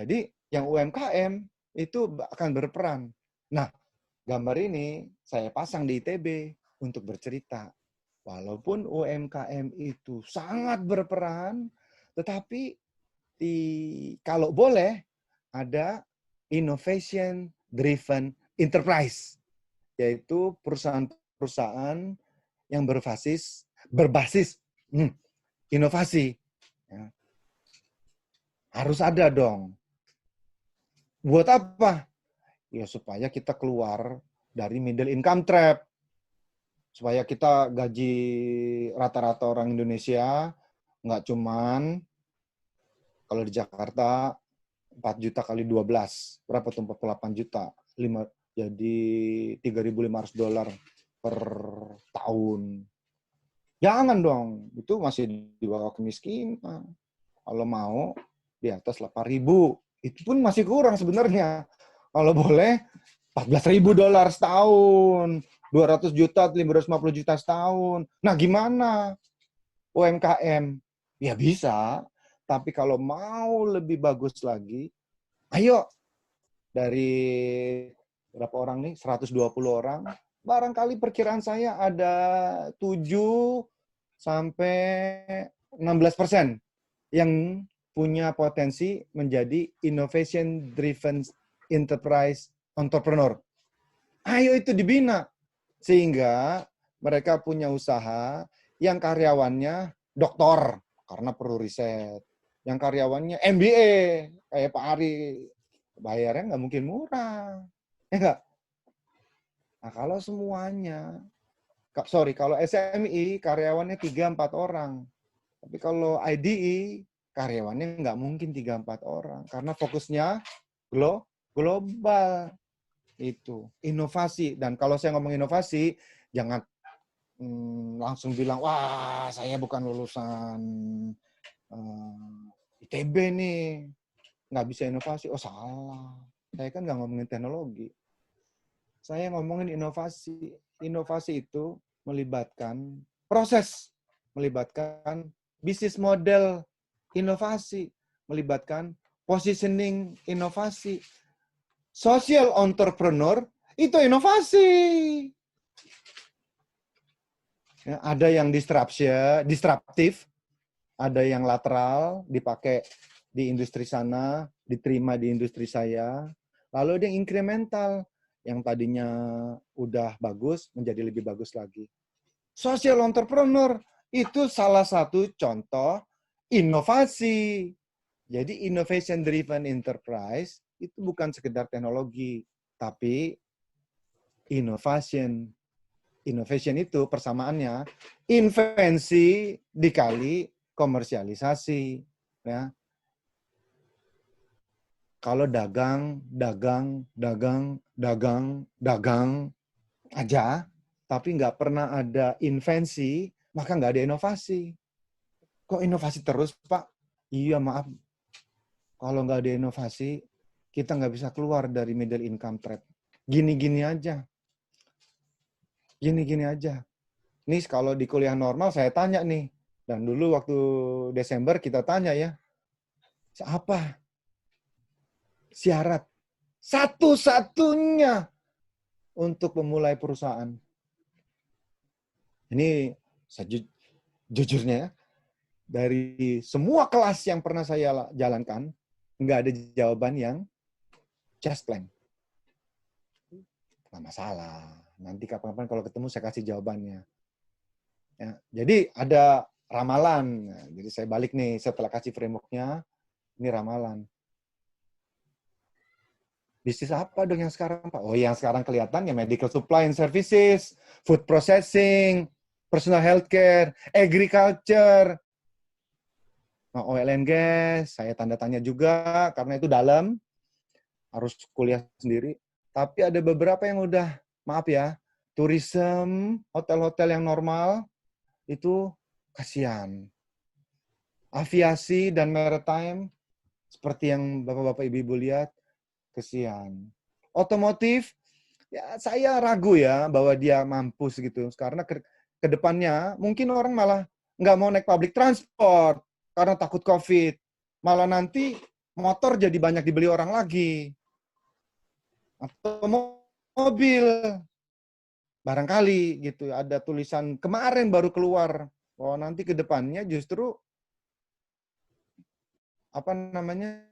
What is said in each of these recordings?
Jadi yang UMKM itu akan berperan. Nah, gambar ini saya pasang di ITB untuk bercerita. Walaupun UMKM itu sangat berperan, tetapi kalau boleh ada innovation driven enterprise, yaitu perusahaan-perusahaan yang berbasis inovasi. Ya. Harus ada dong. Buat apa? Ya supaya kita keluar dari middle income trap. Supaya kita gaji rata-rata orang Indonesia nggak cuman kalau di Jakarta 4 juta kali 12. Berapa tuh 48 juta? 5, jadi $3.500 per tahun. Jangan dong. Itu masih di bawah kemiskinan. Kalau mau di atas 8.000. Itu pun masih kurang sebenarnya. Kalau boleh $14.000 setahun. 200 juta, 550 juta setahun. Nah gimana? UMKM? Ya bisa. Tapi kalau mau lebih bagus lagi, ayo dari berapa orang nih? 120 orang. Barangkali perkiraan saya ada 7 sampai 16% yang punya potensi menjadi innovation driven enterprise entrepreneur. Ayo itu dibina sehingga mereka punya usaha yang karyawannya doktor karena perlu riset, yang karyawannya MBA kayak Pak Ari, bayarnya nggak mungkin murah, ya nggak? Nah kalau semuanya, kalau SMI karyawannya 3-4 orang, tapi kalau IDE karyawannya nggak mungkin 3-4 orang karena fokusnya global. Itu inovasi. Dan kalau saya ngomong inovasi, jangan langsung bilang, wah saya bukan lulusan ITB nih, nggak bisa inovasi. Oh salah, saya kan nggak ngomongin teknologi, saya ngomongin inovasi. Inovasi itu melibatkan proses, melibatkan bisnis model inovasi, melibatkan positioning inovasi. Social entrepreneur itu inovasi. Ya, ada yang disruptif, ada yang lateral, dipakai di industri sana, diterima di industri saya. Lalu ada yang incremental, yang tadinya udah bagus, menjadi lebih bagus lagi. Social entrepreneur itu salah satu contoh inovasi. Jadi innovation driven enterprise itu bukan sekedar teknologi, tapi innovation. Innovation itu persamaannya invensi dikali komersialisasi. Ya. Kalau dagang aja, tapi nggak pernah ada invensi, maka nggak ada inovasi. Kok inovasi terus, Pak? Iya, maaf. Kalau nggak ada inovasi, kita nggak bisa keluar dari middle income trap. Gini-gini aja. Gini-gini aja. Nih, kalau di kuliah normal saya tanya nih, dan dulu waktu Desember kita tanya ya, apa syarat satu-satunya untuk memulai perusahaan? Ini jujurnya ya, dari semua kelas yang pernah saya jalankan, nggak ada jawaban yang just plan. Nggak masalah. Nanti kapan-kapan kalau ketemu saya kasih jawabannya. Ya, jadi ada ramalan. Nah, jadi saya balik nih setelah kasih framework-nya, ini ramalan. Bisnis apa dong yang sekarang, Pak? Oh, yang sekarang kelihatan ya medical supply and services, food processing, personal healthcare, agriculture, oil and gas, saya tanda tanya juga karena itu dalam, harus kuliah sendiri. Tapi ada beberapa yang udah, maaf ya, tourism, hotel-hotel yang normal, itu kasihan. Aviasi dan maritime, seperti yang Bapak-Bapak Ibu-Ibu lihat, kasihan. Otomotif, ya saya ragu ya bahwa dia mampus gitu. Karena ke depannya mungkin orang malah nggak mau naik public transport karena takut COVID. Malah nanti motor jadi banyak dibeli orang lagi. Atau mobil. Barangkali gitu, ada tulisan kemarin baru keluar. Oh, nanti ke depannya justru apa namanya?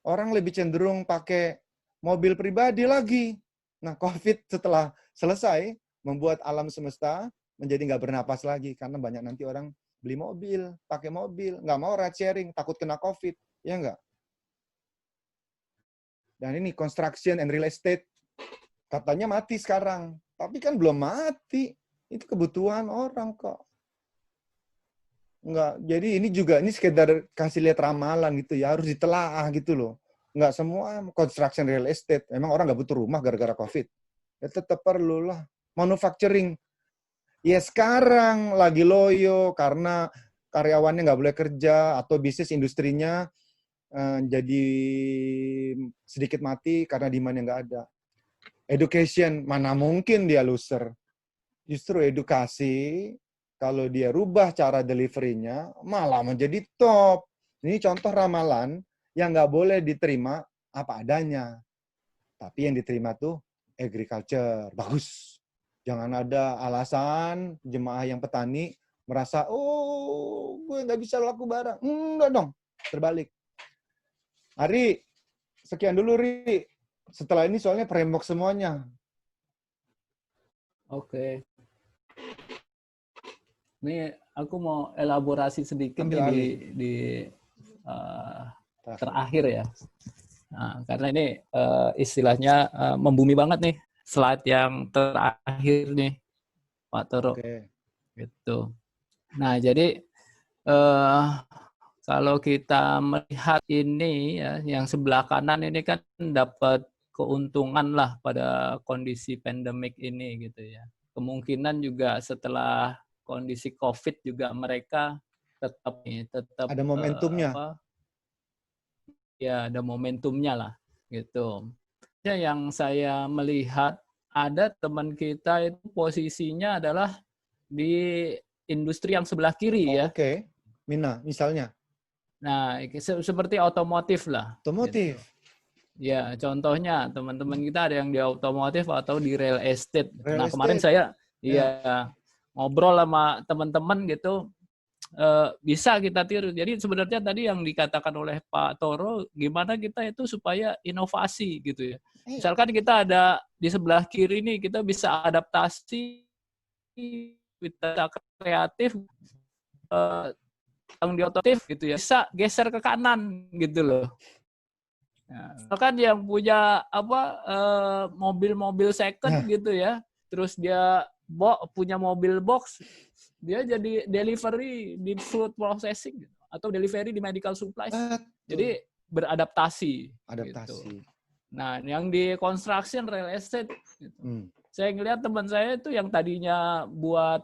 Orang lebih cenderung pakai mobil pribadi lagi. Nah, COVID setelah selesai membuat alam semesta menjadi nggak bernapas lagi karena banyak nanti orang beli mobil, pakai mobil, nggak mau ride sharing, takut kena COVID, ya nggak? Dan ini construction and real estate katanya mati sekarang, tapi kan belum mati. Itu kebutuhan orang kok. Enggak, jadi ini sekedar kasih lihat ramalan gitu ya, harus ditelaah gitu loh. Enggak semua construction real estate, emang orang nggak butuh rumah gara-gara COVID. Ya tetap perlu lah. Manufacturing, ya sekarang lagi loyo karena karyawannya nggak boleh kerja atau bisnis industrinya jadi sedikit mati karena demand yang nggak ada. Education, mana mungkin dia loser. Justru edukasi, kalau dia rubah cara delivery-nya, malah menjadi top. Ini contoh ramalan yang nggak boleh diterima apa adanya. Tapi yang diterima tuh agriculture. Bagus. Jangan ada alasan jemaah yang petani merasa, oh, gue nggak bisa laku barang. Enggak dong. Terbalik. Ari, sekian dulu, Ri. Setelah ini soalnya framework semuanya. Oke. Ini aku mau elaborasi sedikit Ambil nih alih. di terakhir ya. Nah, karena ini istilahnya membumi banget nih slide yang terakhir nih, Pak Toro. Oke. Gitu. Nah, jadi kalau kita melihat ini ya, yang sebelah kanan ini kan dapat keuntungan lah pada kondisi pandemik ini gitu ya. Kemungkinan juga setelah kondisi COVID juga mereka tetap Ada momentumnya. Ya ada momentumnya lah gitu. Yang saya melihat ada teman kita itu posisinya adalah di industri yang sebelah kiri ya. Oke. Mina, misalnya. Nah, seperti otomotif lah. Otomotif. Gitu. Ya, contohnya teman-teman kita ada yang di otomotif atau di real estate. Real Nah, kemarin estate. saya ngobrol sama teman-teman gitu, bisa kita tiru. Jadi sebenarnya tadi yang dikatakan oleh Pak Toro, gimana kita itu supaya inovasi gitu ya. Misalkan kita ada di sebelah kiri nih, kita bisa adaptasi, kita kreatif, yang di otomotif gitu ya, bisa geser ke kanan gitu loh. Nah, kan yang punya mobil-mobil second gitu ya, terus dia punya mobil box, dia jadi delivery di food processing atau delivery di medical supplies. Jadi beradaptasi. Adaptasi. Gitu. Nah, yang di construction real estate, gitu. Saya ngelihat teman saya itu yang tadinya buat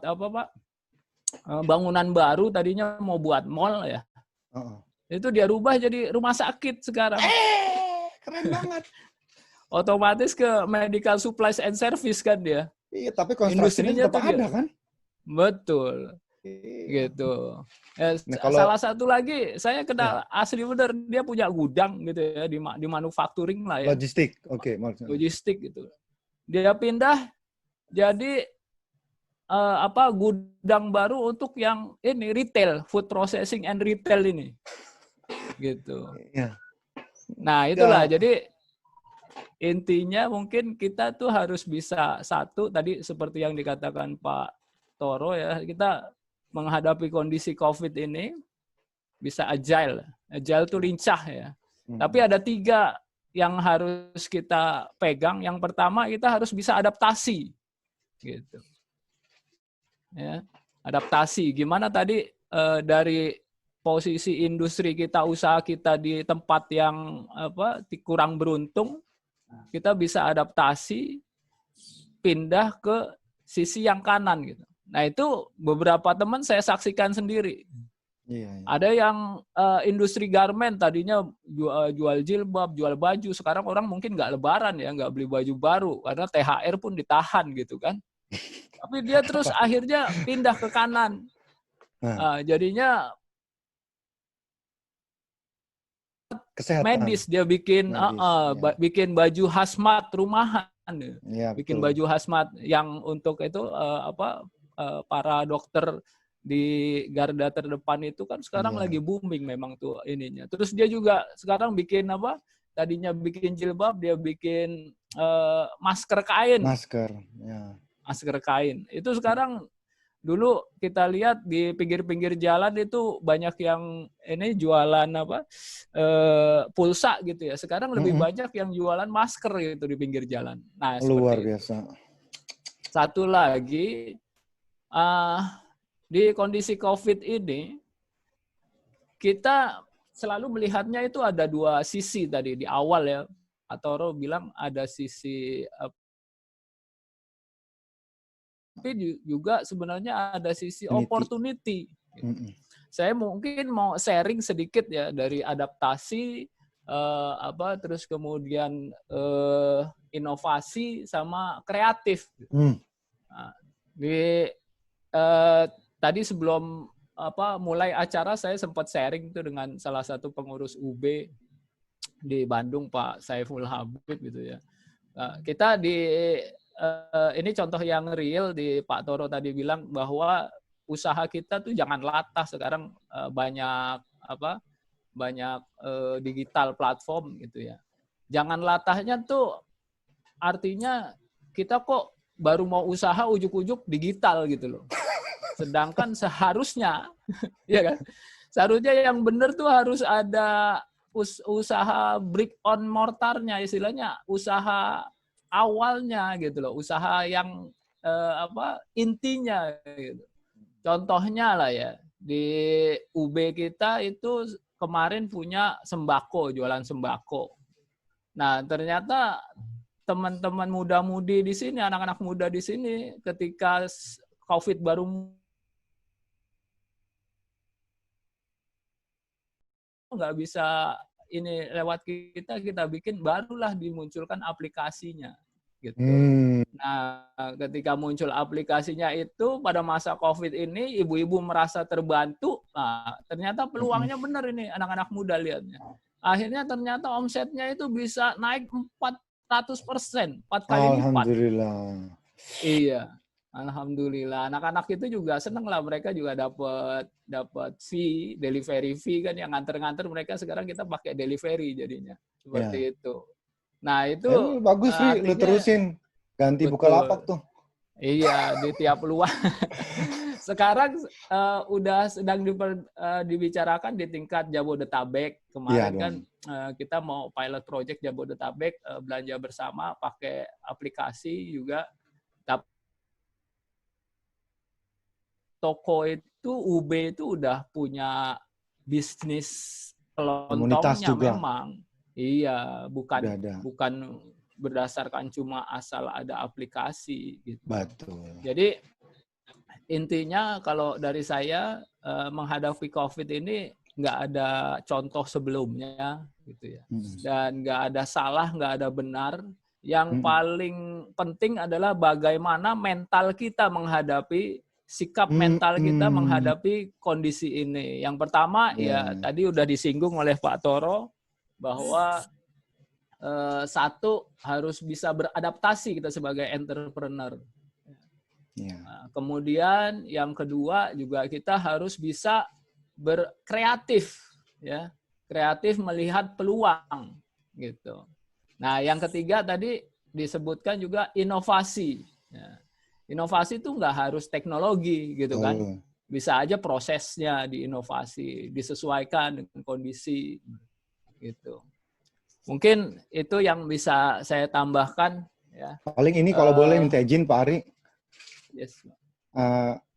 bangunan baru, tadinya mau buat mall ya. Itu dia rubah jadi rumah sakit sekarang. Keren banget. Otomatis ke medical supplies and service kan dia. Iya, tapi konstruksinya tetap ada kan? Betul. Gitu. Salah satu lagi saya kenal asli bener, dia punya gudang gitu ya di manufacturing lah ya. Logistik. Oke, logistik gitu. Dia pindah jadi gudang baru untuk yang ini retail, food processing and retail ini. Gitu. Ya. Nah, itulah. Jadi intinya mungkin kita tuh harus bisa satu tadi seperti yang dikatakan Pak Toro ya, kita menghadapi kondisi COVID ini bisa agile. Agile itu lincah ya. Tapi ada 3 yang harus kita pegang. Yang pertama kita harus bisa adaptasi. Gitu. Ya, adaptasi. Gimana tadi dari posisi industri kita, usaha kita di tempat yang kurang beruntung, kita bisa adaptasi pindah ke sisi yang kanan gitu. Nah, itu beberapa teman saya saksikan sendiri. Ada yang industri garment tadinya jual jilbab, jual baju, sekarang orang mungkin nggak lebaran ya, nggak beli baju baru karena THR pun ditahan gitu kan. Tapi dia terus akhirnya pindah ke kanan. Jadinya Kesehatan. medis, dia bikin bikin baju hazmat rumahan, ya, bikin betul. baju hazmat yang untuk itu para dokter di garda terdepan itu kan sekarang lagi booming memang tuh ininya. Terus dia juga sekarang bikin tadinya bikin jilbab, dia bikin masker kain. Masker, ya. Masker kain. Itu sekarang dulu kita lihat di pinggir-pinggir jalan itu banyak yang ini jualan pulsa gitu ya. Sekarang lebih banyak yang jualan masker gitu di pinggir jalan. Nah, Luar seperti biasa. itu. Satu lagi di kondisi COVID ini kita selalu melihatnya itu ada dua sisi tadi di awal ya. Atoro bilang ada sisi tapi juga sebenarnya ada sisi opportunity. Saya mungkin mau sharing sedikit ya dari adaptasi terus kemudian inovasi sama kreatif. Nah, tadi sebelum mulai acara saya sempat sharing itu dengan salah satu pengurus UB di Bandung, Pak Saiful Habib gitu ya. Kita ini contoh yang real di Pak Toro tadi bilang bahwa usaha kita tuh jangan latah sekarang, banyak digital platform gitu ya. Jangan latahnya tuh artinya kita kok baru mau usaha ujuk-ujuk digital gitu loh. Sedangkan seharusnya ya kan? Seharusnya yang benar tuh harus ada usaha brick on mortarnya, istilahnya usaha awalnya gitu loh, usaha yang intinya gitu. Contohnya lah ya, di UB kita itu kemarin punya sembako, jualan sembako. Nah, ternyata teman-teman muda-mudi di sini, anak-anak muda di sini ketika COVID baru nggak bisa ini lewat kita bikin, barulah dimunculkan aplikasinya gitu. Nah, ketika muncul aplikasinya itu pada masa COVID ini, ibu-ibu merasa terbantu. Nah, ternyata peluangnya benar ini anak-anak muda lihatnya. Akhirnya ternyata omsetnya itu bisa naik 400%, 4 kali lipat. Alhamdulillah. Iya. Alhamdulillah, anak-anak itu juga seneng lah, mereka juga dapat fee, delivery fee kan, yang nganter-nganter mereka sekarang kita pakai delivery jadinya seperti itu. Nah itu bagus Ri, lu terusin ganti betul. Bukalapak tuh. Iya, di tiap luar. Sekarang udah sedang dibicarakan di tingkat Jabodetabek. Kemarin kan kita mau pilot project Jabodetabek, belanja bersama pakai aplikasi juga. Toko itu UB itu udah punya bisnis kelontongnya memang. Iya, bukan berdasarkan cuma asal ada aplikasi gitu. Betul. Jadi intinya kalau dari saya menghadapi COVID ini nggak ada contoh sebelumnya gitu ya. Dan nggak ada salah, nggak ada benar. Yang paling penting adalah bagaimana mental kita menghadapi sikap mental kita menghadapi kondisi ini. Yang pertama ya tadi udah disinggung oleh Pak Toro bahwa satu harus bisa beradaptasi kita sebagai entrepreneur. Nah, kemudian yang kedua juga kita harus bisa berkreatif ya, kreatif melihat peluang gitu. Nah, yang ketiga tadi disebutkan juga inovasi. Ya. Inovasi itu nggak harus teknologi gitu kan, bisa aja prosesnya diinovasi, disesuaikan dengan kondisi gitu. Mungkin itu yang bisa saya tambahkan ya. Paling ini kalau boleh minta izin Pak Ari, yes.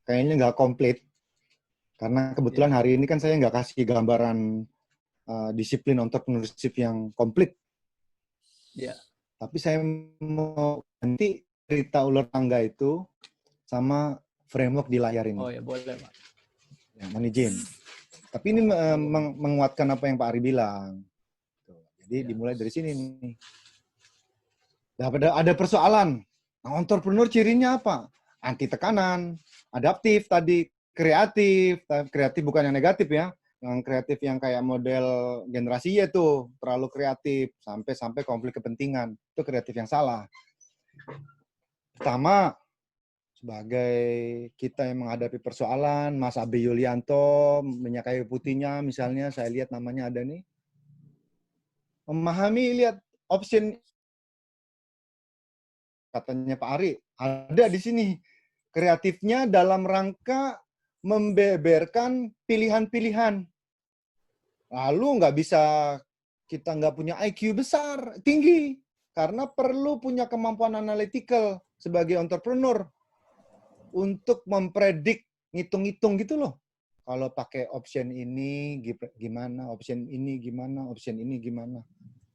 Kayaknya nggak komplit karena kebetulan hari ini kan saya nggak kasih gambaran disiplin entrepreneurship yang komplit. Tapi saya mau ganti cerita ular tangga itu sama framework di layar ini. Oh ya, boleh Pak. Ya, mohon izin. Tapi ini menguatkan apa yang Pak Ari bilang. Jadi dimulai dari sini nih. Ada persoalan. Nah, entrepreneur cirinya apa? Anti tekanan, adaptif tadi, kreatif. Kreatif bukan yang negatif ya. Yang kreatif yang kayak model generasi Y tuh, terlalu kreatif, sampai konflik kepentingan. Itu kreatif yang salah. Pertama, sebagai kita yang menghadapi persoalan, Mas Abe Yulianto, minyak kayu putihnya misalnya, saya lihat namanya ada nih. Memahami, lihat option, katanya Pak Ari, ada di sini. Kreatifnya dalam rangka membeberkan pilihan-pilihan. Lalu nggak bisa, kita nggak punya IQ besar, tinggi. Karena perlu punya kemampuan analytical sebagai entrepreneur untuk mempredik, ngitung-ngitung gitu loh. Kalau pakai option ini gimana, option ini gimana, option ini gimana.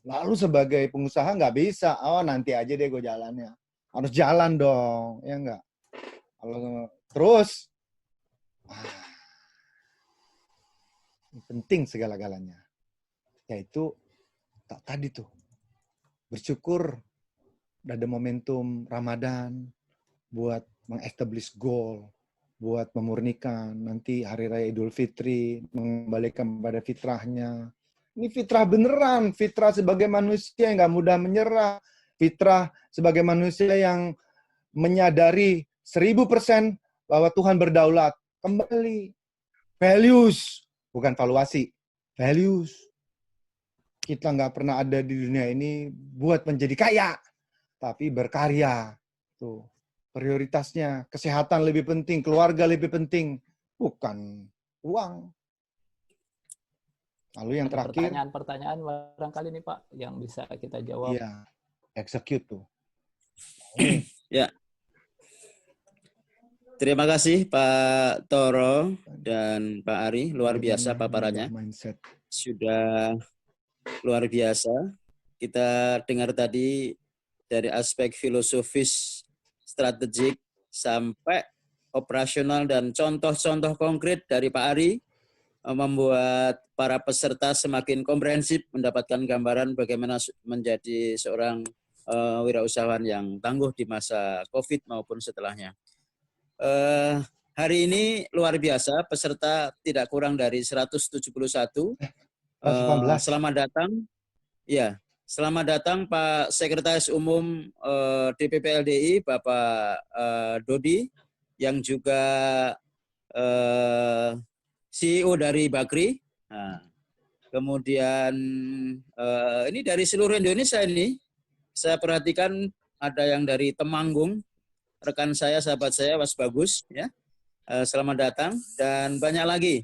Lalu sebagai pengusaha nggak bisa, oh nanti aja deh gue jalannya. Harus jalan dong, ya nggak? Kalau terus, penting segala-galanya. Yaitu tadi tuh, bersyukur ada momentum Ramadan buat mengestablish goal, buat memurnikan nanti hari raya Idul Fitri, mengembalikan pada fitrahnya. Ini fitrah beneran, fitrah sebagai manusia yang nggak mudah menyerah, fitrah sebagai manusia yang menyadari 1000% bahwa Tuhan berdaulat. Kembali, values, bukan valuasi, values. Kita nggak pernah ada di dunia ini buat menjadi kaya, tapi berkarya. Tuh. Prioritasnya, kesehatan lebih penting, keluarga lebih penting, bukan uang. Lalu yang terakhir, pertanyaan-pertanyaan barangkali nih Pak yang bisa kita jawab. iya, execute tuh. Ya. Terima kasih Pak Toro dan Pak Ari, luar biasa paparannya. Sudah luar biasa. Kita dengar tadi dari aspek filosofis, strategik, sampai operasional dan contoh-contoh konkret dari Pak Ari membuat para peserta semakin komprehensif mendapatkan gambaran bagaimana menjadi seorang wirausahawan yang tangguh di masa COVID maupun setelahnya. Hari ini luar biasa, peserta tidak kurang dari 171. Selamat datang. Ya, selamat datang Pak Sekretaris Umum DPP LDI, Bapak Dodi, yang juga CEO dari Bakri. Nah, kemudian ini dari seluruh Indonesia ini, saya perhatikan ada yang dari Temanggung, rekan saya, sahabat saya, Mas Bagus, ya. Selamat datang dan banyak lagi.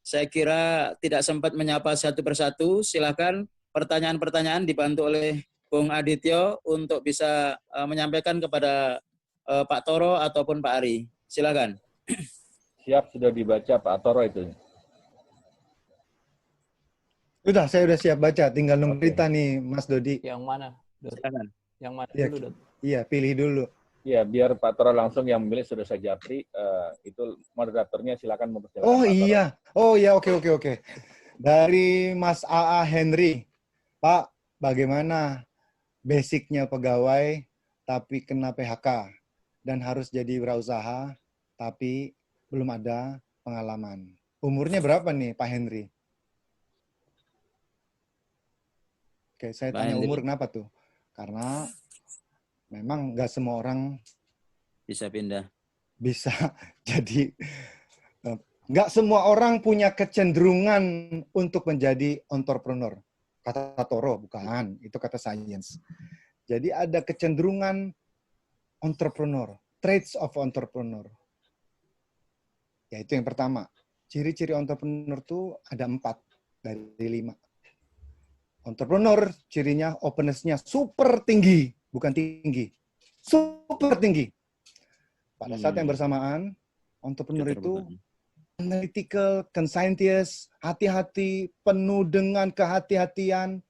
Saya kira tidak sempat menyapa satu persatu. Silakan pertanyaan-pertanyaan dibantu oleh Bung Adityo untuk bisa menyampaikan kepada Pak Toro ataupun Pak Ari. Silakan. Siap, sudah dibaca Pak Toro itu. Saya udah siap baca, tinggal nunggu berita nih Mas Dodi. Yang mana? Silakan. Yang mana ya, dulu, Dodi? Iya, pilih dulu. Ya, biar Pak Toro langsung yang memilih. Sudah saya japri, itu moderatornya silakan mempersilakan. Oh Pak iya, Toro. oh iya, oke. Dari Mas AA Henry, Pak, bagaimana basicnya pegawai tapi kena PHK dan harus jadi wirausaha tapi belum ada pengalaman. Umurnya berapa nih Pak Henry? Oke, saya tanya umur kenapa tuh? Karena memang nggak semua orang bisa pindah. Bisa jadi, nggak semua orang punya kecenderungan untuk menjadi entrepreneur. Kata Toro, bukan. Itu kata sains. Jadi ada kecenderungan entrepreneur, traits of entrepreneur. Yaitu yang pertama, ciri-ciri entrepreneur itu ada 4 dari 5. Entrepreneur cirinya openness-nya super tinggi, bukan tinggi, super tinggi. Pada saat yang bersamaan, entrepreneur itu analytical, conscientious, hati-hati, penuh dengan kehati-hatian.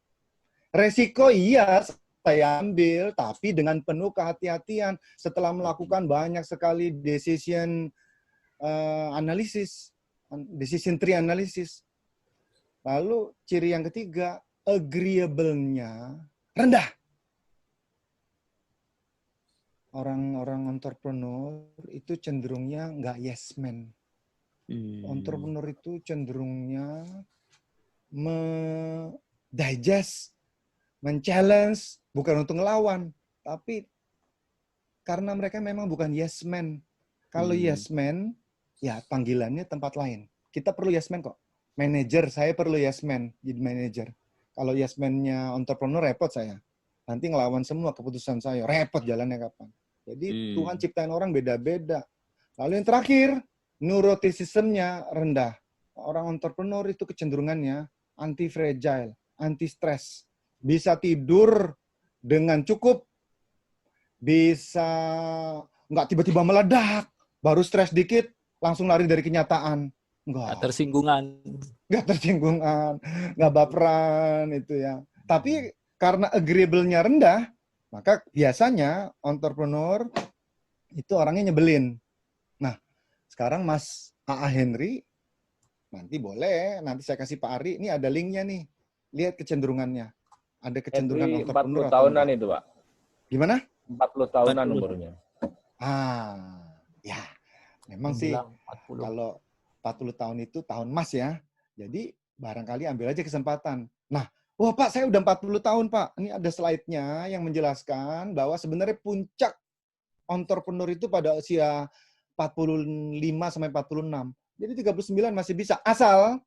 Resiko iya saya ambil, tapi dengan penuh kehati-hatian setelah melakukan banyak sekali decision analisis, decision tree analysis. Lalu ciri yang ketiga, agreeable-nya rendah. Orang-orang entrepreneur itu cenderungnya nggak yes man. Entrepreneur itu cenderungnya digest, men-challenge, bukan untuk ngelawan, tapi karena mereka memang bukan yes man. Kalau yes man, ya panggilannya tempat lain. Kita perlu yes man kok. Manager, saya perlu yes man jadi manager. Kalau yes man-nya entrepreneur, repot saya. Nanti ngelawan semua keputusan saya. Repot jalannya kapan. Jadi Tuhan ciptain orang beda-beda. Lalu yang terakhir, neuroticism-nya rendah. Orang entrepreneur itu kecenderungannya anti-fragile, anti-stress. Bisa tidur dengan cukup, bisa nggak tiba-tiba meledak, baru stres dikit, langsung lari dari kenyataan. Nggak tersinggungan, nggak baperan, itu ya. Tapi karena agreeable-nya rendah, maka biasanya entrepreneur itu orangnya nyebelin. Nah, sekarang Mas A.A. Henry, nanti boleh, nanti saya kasih Pak Ari, ini ada linknya nih. Lihat kecenderungannya. Ada kecenderungan entrepreneur 40 tahunan itu, Pak. Gimana? 40 tahunan umurnya. Ya. Memang sih, kalau 40 tahun itu tahun emas ya. Jadi, barangkali ambil aja kesempatan. Nah, wah Pak, saya udah 40 tahun, Pak. Ini ada slide-nya yang menjelaskan bahwa sebenarnya puncak entrepreneur itu pada usia 45 sampai 46. Jadi 39 masih bisa. Asal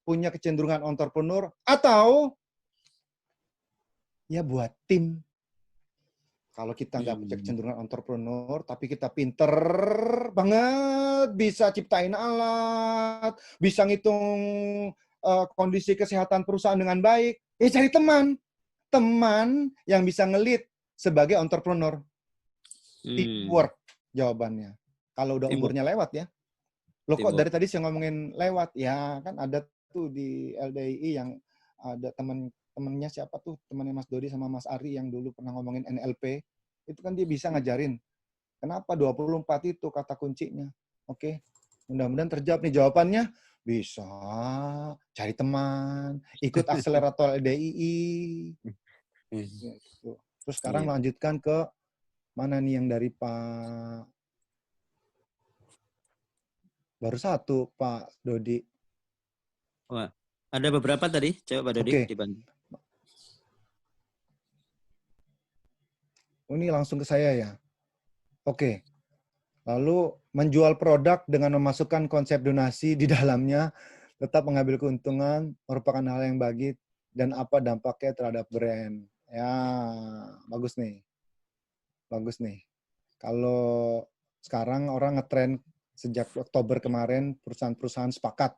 punya kecenderungan entrepreneur atau ya buat tim. Kalau kita nggak punya kecenderungan entrepreneur, tapi kita pinter banget, bisa ciptain alat, bisa ngitung kondisi kesehatan perusahaan dengan baik, ya cari teman. Teman yang bisa ngelit sebagai entrepreneur. Teamwork jawabannya. Kalau udah umurnya lewat ya. Loh kok dari tadi saya ngomongin lewat? Ya kan ada tuh di LDII yang ada temennya siapa tuh, temannya Mas Dodi sama Mas Ari yang dulu pernah ngomongin NLP, itu kan dia bisa ngajarin. Kenapa 24 itu kata kuncinya? Oke, mudah-mudahan terjawab nih jawabannya. Bisa cari teman, ikut akselerator LDII. Gitu. Terus sekarang lanjutkan ke mana nih yang dari Pak? Baru satu, Pak Dodi. Wah, ada beberapa tadi. Coba Pak Dodi dibantu. Ini langsung ke saya ya. Oke. Lalu menjual produk dengan memasukkan konsep donasi di dalamnya, tetap mengambil keuntungan, merupakan hal yang baik, dan apa dampaknya terhadap brand. Ya, bagus nih. Bagus nih. Kalau sekarang orang ngetren sejak Oktober kemarin, perusahaan-perusahaan sepakat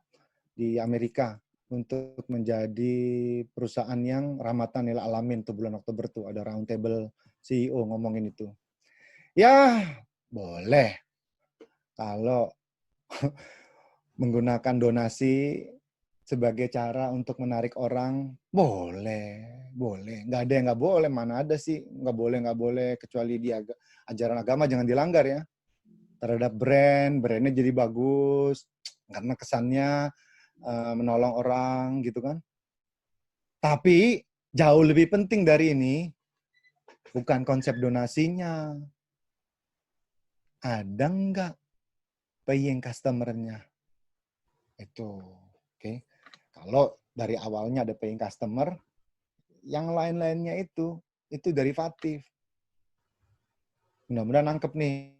di Amerika untuk menjadi perusahaan yang rahmatan lil alamin tuh bulan Oktober tuh ada roundtable CEO ngomongin itu. Ya, boleh. Kalau menggunakan donasi sebagai cara untuk menarik orang, boleh. Nggak ada yang nggak boleh, mana ada sih nggak boleh, kecuali di ajaran agama jangan dilanggar ya. Terhadap brandnya jadi bagus, karena kesannya menolong orang gitu kan. Tapi jauh lebih penting dari ini, bukan konsep donasinya. Ada nggak paying customer-nya? Itu, oke. Kalau dari awalnya ada paying customer, yang lain-lainnya itu derivatif. Mudah-mudahan nangkep nih.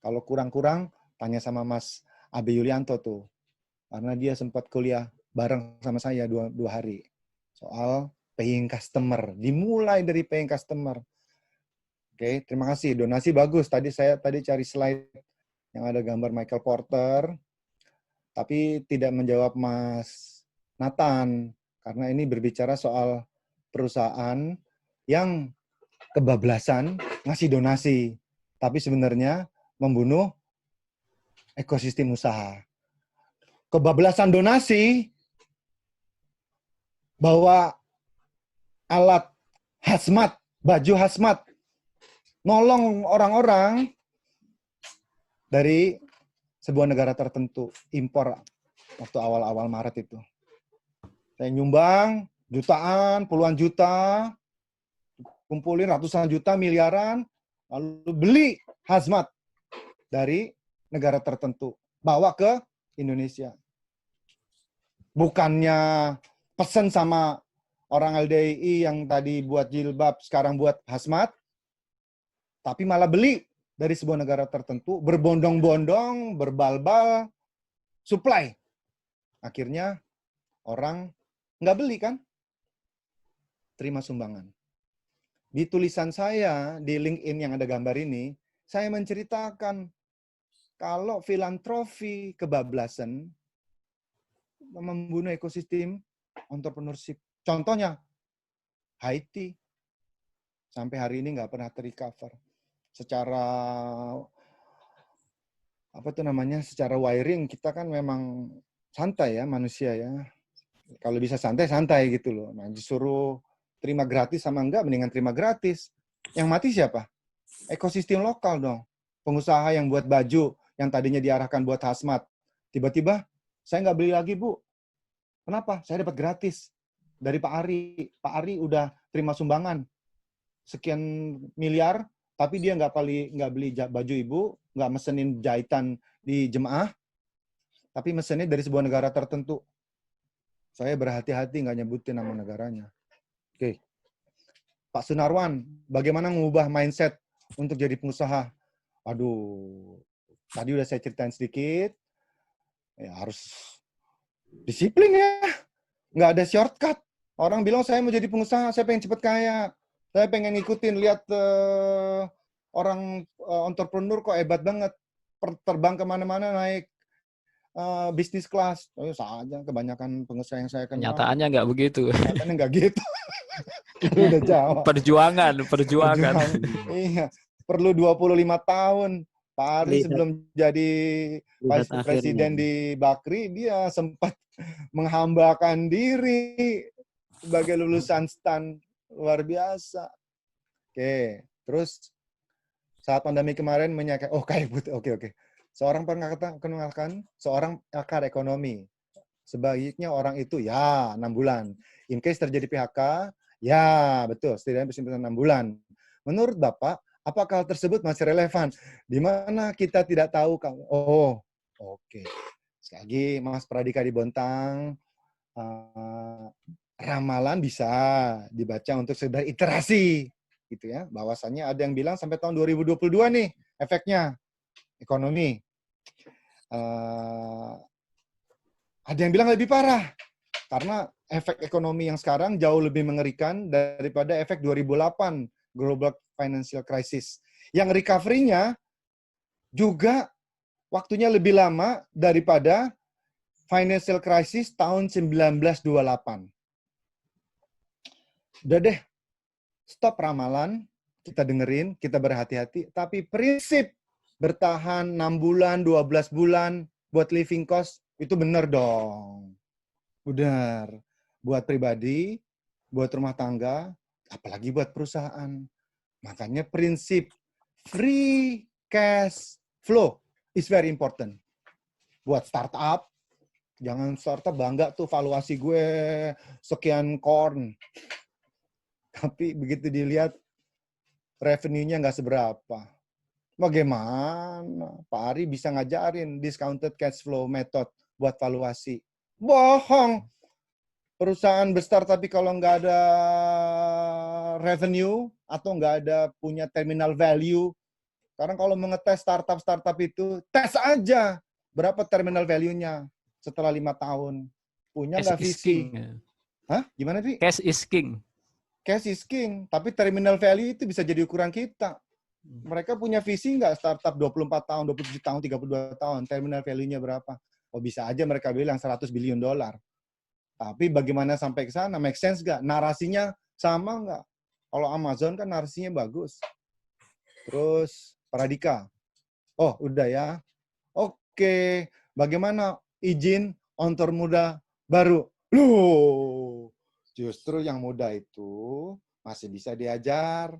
Kalau kurang-kurang, tanya sama Mas Abe Yulianto tuh. Karena dia sempat kuliah bareng sama saya dua hari. Soal paying customer. Dimulai dari paying customer. Oke, terima kasih. Donasi bagus. Saya cari slide yang ada gambar Michael Porter. Tapi tidak menjawab Mas Nathan. Karena ini berbicara soal perusahaan yang kebablasan ngasih donasi. Tapi sebenarnya membunuh ekosistem usaha. Kebablasan donasi bawa alat hazmat, baju hazmat, nolong orang-orang dari sebuah negara tertentu, impor waktu awal-awal Maret itu. Saya nyumbang jutaan, puluhan juta, kumpulin ratusan juta, miliaran, lalu beli hazmat dari negara tertentu, bawa ke Indonesia. Bukannya pesen sama orang LDII yang tadi buat jilbab, sekarang buat hazmat, tapi malah beli dari sebuah negara tertentu, berbondong-bondong, berbal-bal, supply. Akhirnya orang nggak beli kan? Terima sumbangan. Di tulisan saya, di LinkedIn yang ada gambar ini, saya menceritakan kalau filantropi kebablasan membunuh ekosistem entrepreneurship. Contohnya, Haiti. Sampai hari ini nggak pernah terrecover. Secara secara wiring kita kan memang santai ya manusia ya. Kalau bisa santai-santai gitu loh. Nah, disuruh terima gratis sama enggak, mendingan terima gratis. Yang mati siapa? Ekosistem lokal dong. Pengusaha yang buat baju, yang tadinya diarahkan buat hazmat. Tiba-tiba, saya nggak beli lagi, Bu. Kenapa? Saya dapat gratis dari Pak Ari. Pak Ari udah terima sumbangan sekian miliar, tapi dia nggak beli baju ibu, nggak mesenin jahitan di jemaah, tapi mesennya dari sebuah negara tertentu. Saya berhati-hati nggak nyebutin nama negaranya. Oke. Pak Sunarwan, bagaimana mengubah mindset untuk jadi pengusaha? Aduh, tadi udah saya ceritain sedikit. Ya harus disiplin ya. Nggak ada shortcut. Orang bilang saya mau jadi pengusaha, saya pengen cepet kaya. Saya pengen ngikutin, lihat orang entrepreneur kok hebat banget. Terbang kemana-mana naik bisnis kelas. Oh, saja kebanyakan pengusaha yang saya kenal. Kenyataannya nggak begitu. Kenyataannya nggak gitu. Udah jawab. Perjuangan. Iya, perlu 25 tahun. Pak Ari sebelum jadi vice presiden di Bakri, dia sempat menghambakan diri sebagai lulusan STAN. Luar biasa. Oke, terus saat pandemi kemarin oke. Seorang kenalkan seorang pakar ekonomi. Sebaiknya orang itu ya 6 bulan. In case terjadi PHK, ya betul, setidaknya bersimpan 6 bulan. Menurut Bapak, apakah hal tersebut masih relevan? Di mana kita tidak tahu kalau oke. Sekali lagi Mas Pradika di Bontang, ramalan bisa dibaca untuk sekedar iterasi gitu ya. Bahwasannya ada yang bilang sampai tahun 2022 nih efeknya ekonomi. Ada yang bilang lebih parah karena efek ekonomi yang sekarang jauh lebih mengerikan daripada efek 2008 Global Financial Crisis. Yang recovery-nya juga waktunya lebih lama daripada Financial Crisis tahun 1928. Udah deh, stop ramalan, kita dengerin, kita berhati-hati, tapi prinsip bertahan 6 bulan, 12 bulan buat living cost, itu benar dong. Benar. Buat pribadi, buat rumah tangga, apalagi buat perusahaan. Makanya prinsip free cash flow is very important. Buat startup, jangan startup bangga tuh valuasi gue sekian korn. Tapi begitu dilihat revenue-nya nggak seberapa. Bagaimana Pak Ari bisa ngajarin discounted cash flow method buat valuasi? Bohong. Perusahaan besar tapi kalau nggak ada revenue atau nggak ada punya terminal value. Sekarang kalau mengetes startup itu, tes aja berapa terminal value-nya setelah 5 tahun. Punya nggak visi? Hah? Gimana, Pi? Cash is king. Cash is king, tapi terminal value itu bisa jadi ukuran kita. Mereka punya visi nggak startup 24 tahun, 27 tahun, 32 tahun, terminal value-nya berapa? Oh bisa aja mereka bilang $100 billion. Tapi bagaimana sampai ke sana? Make sense nggak? Narasinya sama nggak? Kalau Amazon kan narasinya bagus. Terus Pradika. Oh udah ya. Oke. Bagaimana izin ontor muda baru? Loh. Justru yang muda itu masih bisa diajar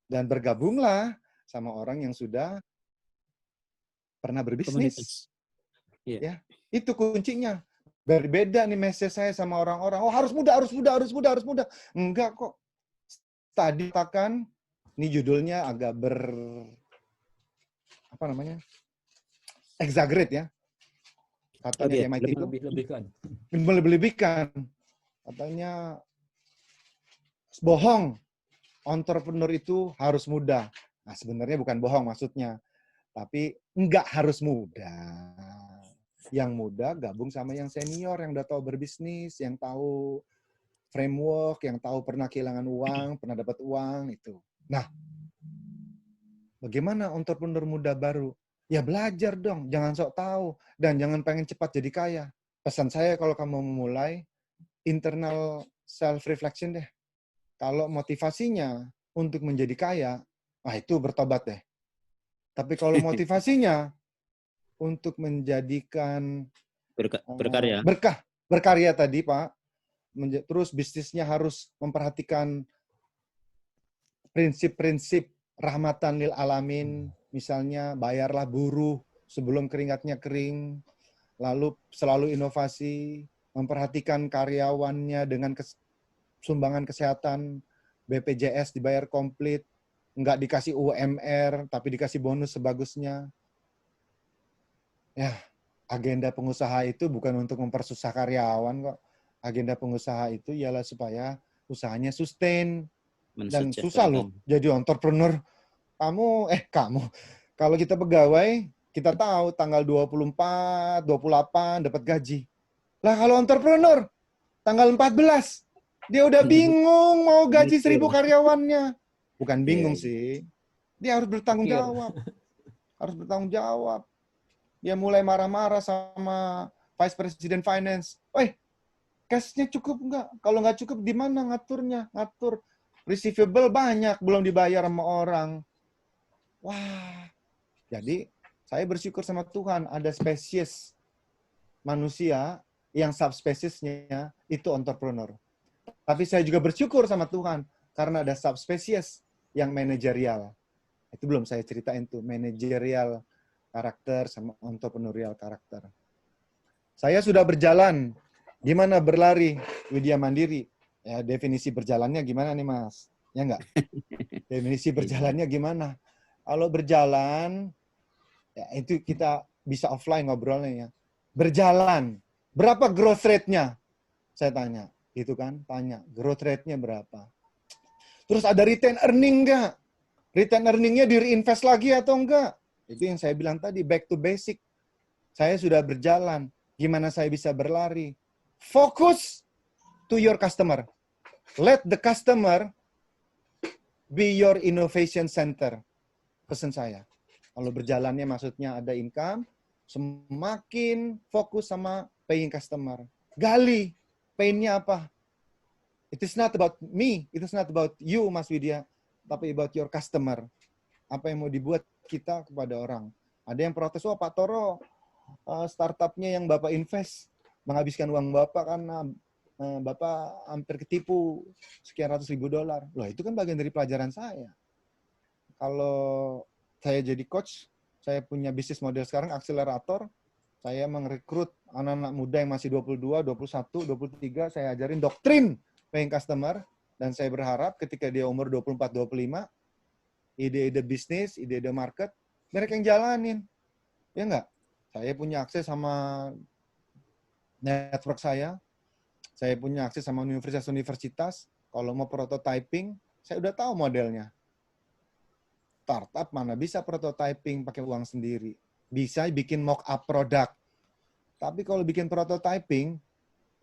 dan bergabunglah sama orang yang sudah pernah berbisnis. Ya, itu kuncinya. Berbeda nih message saya sama orang-orang. Oh, harus muda. Enggak kok. Tadi katakan ini judulnya agak exaggerate ya. Katanya di MIT itu melebih-lebihkan. Katanya bohong. Entrepreneur itu harus muda. Nah, sebenarnya bukan bohong maksudnya. Tapi enggak harus muda. Yang muda gabung sama yang senior, yang udah tahu berbisnis, yang tahu framework, yang tahu pernah kehilangan uang, pernah dapat uang, itu. Nah, bagaimana entrepreneur muda baru? Ya belajar dong, jangan sok tahu. Dan jangan pengen cepat jadi kaya. Pesan saya kalau kamu memulai, internal self-reflection deh. Kalau motivasinya untuk menjadi kaya, itu bertobat deh. Tapi kalau motivasinya untuk menjadikan berkarya, berkarya tadi Pak, terus bisnisnya harus memperhatikan prinsip-prinsip rahmatan lil alamin, misalnya bayarlah buruh sebelum keringatnya kering, lalu selalu inovasi, memperhatikan karyawannya dengan sumbangan kesehatan, BPJS dibayar komplit, nggak dikasih UMR, tapi dikasih bonus sebagusnya. Ya, agenda pengusaha itu bukan untuk mempersusah karyawan kok. Agenda pengusaha itu ialah supaya usahanya sustain. Dan susah loh jadi entrepreneur. Kalau kita pegawai, kita tahu tanggal 24, 28 dapat gaji. Lah kalau entrepreneur, tanggal 14, dia udah bingung mau gaji 1.000 karyawannya. Bukan bingung sih. Dia harus bertanggung jawab. Harus bertanggung jawab. Dia mulai marah-marah sama Vice President Finance. Cash-nya cukup nggak? Kalau nggak cukup, di mana ngaturnya? Ngatur. Receivable banyak, belum dibayar sama orang. Wah. Jadi, saya bersyukur sama Tuhan, ada spesies manusia yang subspesiesnya itu entrepreneur. Tapi saya juga bersyukur sama Tuhan karena ada subspesies yang manajerial. Itu belum saya ceritain tuh, manajerial karakter sama entrepreneurial karakter. Saya sudah berjalan. Gimana berlari Widya Mandiri? Ya, definisi berjalannya gimana nih, Mas? Ya enggak? Definisi berjalannya gimana? Kalau berjalan, ya itu kita bisa offline ngobrolnya ya. Berjalan. Berapa growth rate-nya? Saya tanya. Gitu kan? Tanya. Growth rate-nya berapa? Terus ada retain earning enggak? Retain earning-nya di-reinvest lagi atau enggak? Itu yang saya bilang tadi, back to basic. Saya sudah berjalan. Gimana saya bisa berlari? Fokus to your customer. Let the customer be your innovation center. Pesan saya. Kalau berjalannya maksudnya ada income, semakin fokus sama paying customer. Gali, pain-nya apa? It is not about me, it is not about you, Mas Widya, tapi about your customer. Apa yang mau dibuat kita kepada orang. Ada yang protes, Pak Toro, startupnya yang Bapak invest, menghabiskan uang Bapak karena Bapak hampir ketipu sekian ratus ribu dolar. Loh, itu kan bagian dari pelajaran saya. Kalau saya jadi coach, saya punya bisnis model sekarang, akselerator, saya merekrut anak-anak muda yang masih 22, 21, 23, saya ajarin doktrin paying customer, dan saya berharap ketika dia umur 24, 25, ide-ide bisnis, ide-ide market, mereka yang jalanin. Ya enggak? Saya punya akses sama network saya punya akses sama universitas-universitas, kalau mau prototyping, saya udah tahu modelnya. Startup mana bisa prototyping pakai uang sendiri. Bisa bikin mock-up produk. Tapi kalau bikin prototyping,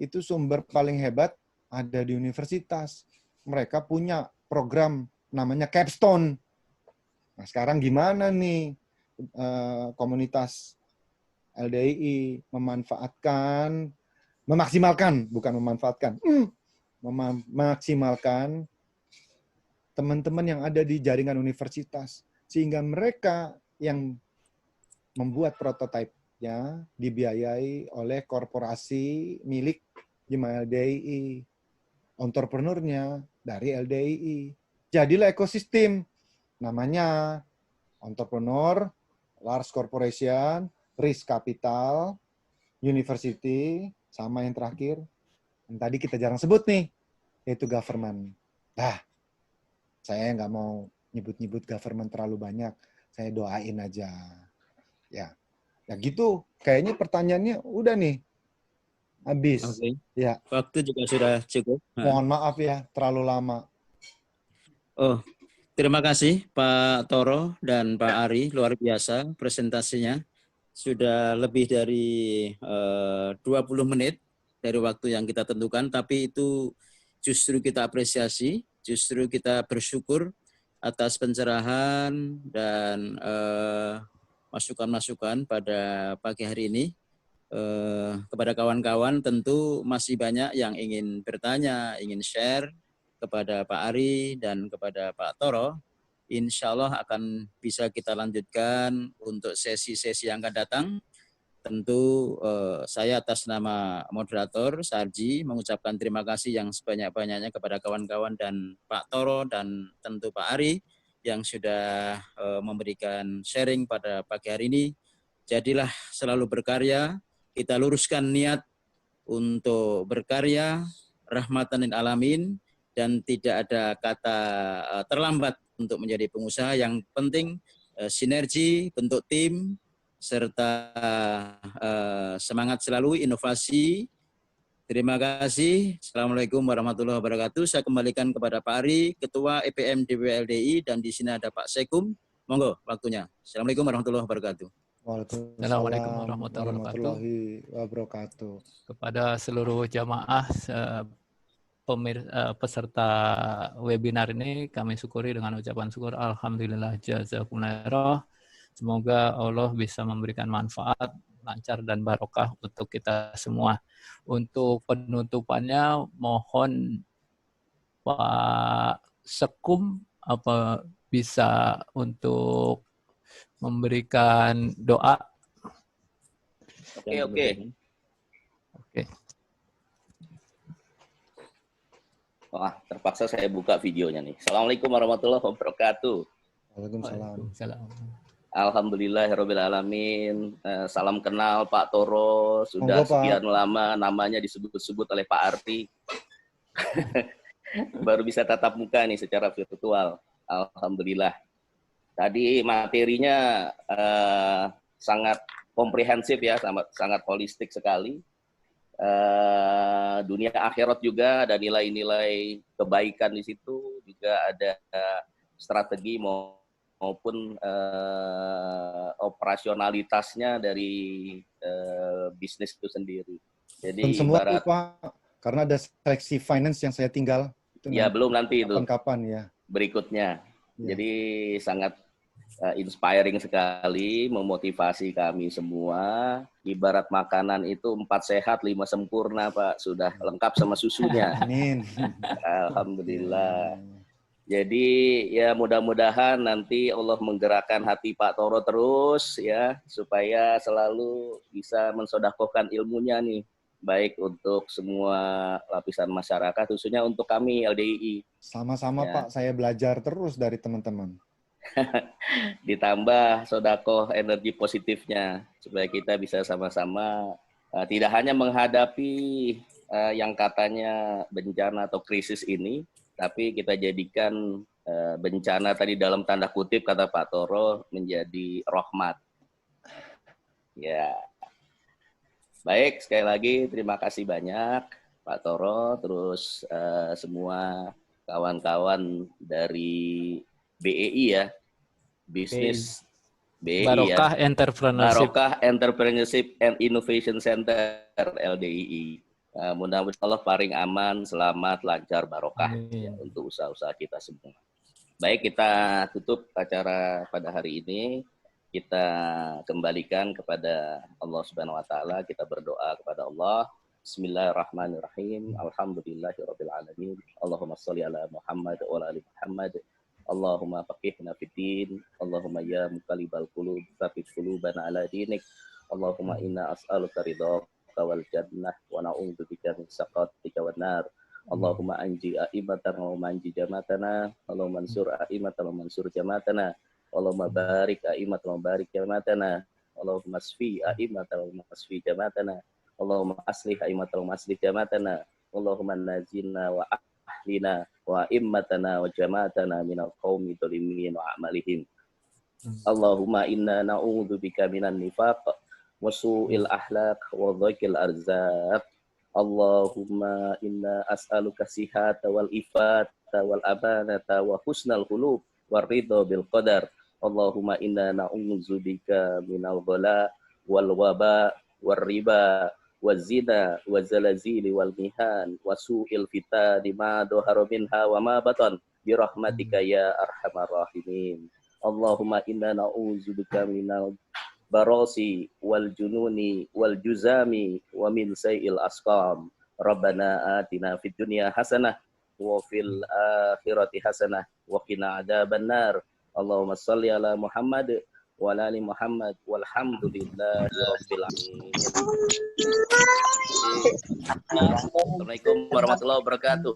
itu sumber paling hebat ada di universitas. Mereka punya program namanya Capstone. Nah, sekarang gimana nih komunitas LDII memaksimalkan teman-teman yang ada di jaringan universitas. Sehingga mereka yang membuat prototipe-nya dibiayai oleh korporasi milik Jemaah LDII. Entrepreneurnya dari LDII. Jadilah ekosistem. Namanya entrepreneur, large corporation, risk capital, university, sama yang terakhir, yang tadi kita jarang sebut nih, yaitu government. Saya nggak mau nyebut-nyebut government terlalu banyak. Saya doain aja. Ya. Ya gitu. Kayaknya pertanyaannya udah nih. Habis. Oke. Ya. Waktu juga sudah cukup. Mohon maaf ya, terlalu lama. Oh, terima kasih Pak Toro dan Pak Ari, luar biasa presentasinya. Sudah lebih dari 20 menit dari waktu yang kita tentukan, tapi itu justru kita apresiasi, justru kita bersyukur atas pencerahan dan masukan-masukan pada pagi hari ini. Kepada kawan-kawan tentu masih banyak yang ingin bertanya, ingin share kepada Pak Ari dan kepada Pak Toro. Insya Allah akan bisa kita lanjutkan untuk sesi-sesi yang akan datang. Tentu saya atas nama moderator Sarji mengucapkan terima kasih yang sebanyak-banyaknya kepada kawan-kawan dan Pak Toro dan tentu Pak Ari yang sudah memberikan sharing pada pagi hari ini. Jadilah selalu berkarya, kita luruskan niat untuk berkarya, rahmatan lil alamin, dan tidak ada kata terlambat untuk menjadi pengusaha. Yang penting sinergi, bentuk tim, serta semangat selalu, inovasi. Terima kasih. Assalamualaikum warahmatullahi wabarakatuh. Saya kembalikan kepada Pak Ari, Ketua EPM DPLDI, dan di sini ada Pak Sekum. Monggo waktunya. Assalamualaikum warahmatullahi wabarakatuh. Assalamualaikum warahmatullahi wabarakatuh. Kepada seluruh jamaah peserta webinar ini, kami syukuri dengan ucapan syukur. Alhamdulillah, jazakumullah. Semoga Allah bisa memberikan manfaat, lancar dan barokah untuk kita semua. Untuk penutupannya, mohon Pak Sekum apa bisa untuk memberikan doa. Oke. Wah, terpaksa saya buka videonya nih. Assalamualaikum warahmatullahi wabarakatuh. Waalaikumsalam. Alhamdulillahirabbil alamin. Salam kenal Pak Toro. Sudah sekian lama namanya disebut-sebut oleh Pak Arti. Baru bisa tatap muka nih secara virtual. Alhamdulillah. Tadi materinya sangat komprehensif ya, sangat holistik sekali. Dunia akhirat juga ada nilai-nilai kebaikan di situ, juga ada strategi maupun operasionalitasnya dari bisnis itu sendiri. Jadi dan semua ibarat, Pak, karena ada seleksi finance yang saya tinggal. Itu ya belum nanti itu. Kapan-kapan ya. Berikutnya. Ya. Jadi sangat inspiring sekali, memotivasi kami semua. Ibarat makanan itu 4 sehat, 5 sempurna, Pak. Sudah lengkap sama susunya. Amin. Alhamdulillah. Jadi ya mudah-mudahan nanti Allah menggerakkan hati Pak Toro terus ya, supaya selalu bisa mensedekahkan ilmunya nih. Baik untuk semua lapisan masyarakat, khususnya untuk kami LDII. Sama-sama ya. Pak, saya belajar terus dari teman-teman. Ditambah sedekah energi positifnya supaya kita bisa sama-sama tidak hanya menghadapi yang katanya bencana atau krisis ini, tapi kita jadikan bencana tadi dalam tanda kutip kata Pak Toro menjadi rahmat. Ya. Baik, sekali lagi terima kasih banyak Pak Toro, terus semua kawan-kawan dari BEI ya, Bisnis BEI Barokah ya. Entrepreneurship. Barokah Entrepreneurship and Innovation Center LDII. Mudah-mudahan Allah paling aman, selamat, lancar, barokah ya, untuk usaha-usaha kita semua. Baik, kita tutup acara pada hari ini. Kita kembalikan kepada Allah Subhanahu wa taala, kita berdoa kepada Allah. Bismillahirrahmanirrahim. Alhamdulillahirabbil alamin. Allahumma shalli ala Muhammad wa ala ali Muhammad. Allahumma faqihna fid din. Allahumma ya muqallibal qulub, tsabbit qulubana ala dinik. Allahumma inna as'aluka ridhaka wal jannah wa na'udzubika min sakhatika wan nar. Allahumma anji a'imatan wa manji jamatana. Allahumma ansur a'imatan wa mansur jamatana. Allahumma barik a'imatan wa barik jamatana. Allahumma asfi a'imatan wa asfi jamatana. Allahumma aslih a'imatan wa aslih jamatana. Allahumma najina wa ahlina wa immatana wa jamatana minal qaumi dhalimin wa amalihim. Allahumma inna na'udzubika minan nifaq wa su'il ahlak wa dhaikil arzaq. Allahumma inna as'aluka sihata wal ifata wal amanata wa husnal khuluq wa ridha bil qadar. Allahumma inna na'udzubika minal ghala wal waba wal riba wal zina wal zalazili wal mihan wa su'il fitani ma dhahara minha wa ma batan bi rahmatika ya arhamar rahimin. Allahumma inna na'udzubika minal barasi wal jununi wal juzami wa min sayil asqam. Rabbana atina fid dunya hasanah wa fil akhirati hasanah wa qina adzabannar. Allahumma shalli ala Muhammad wa ala ali Muhammad walhamdulillahi rabbil alamin. Assalamualaikum warahmatullahi wabarakatuh.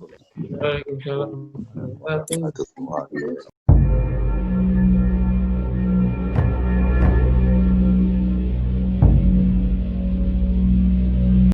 Waalaikumsalam.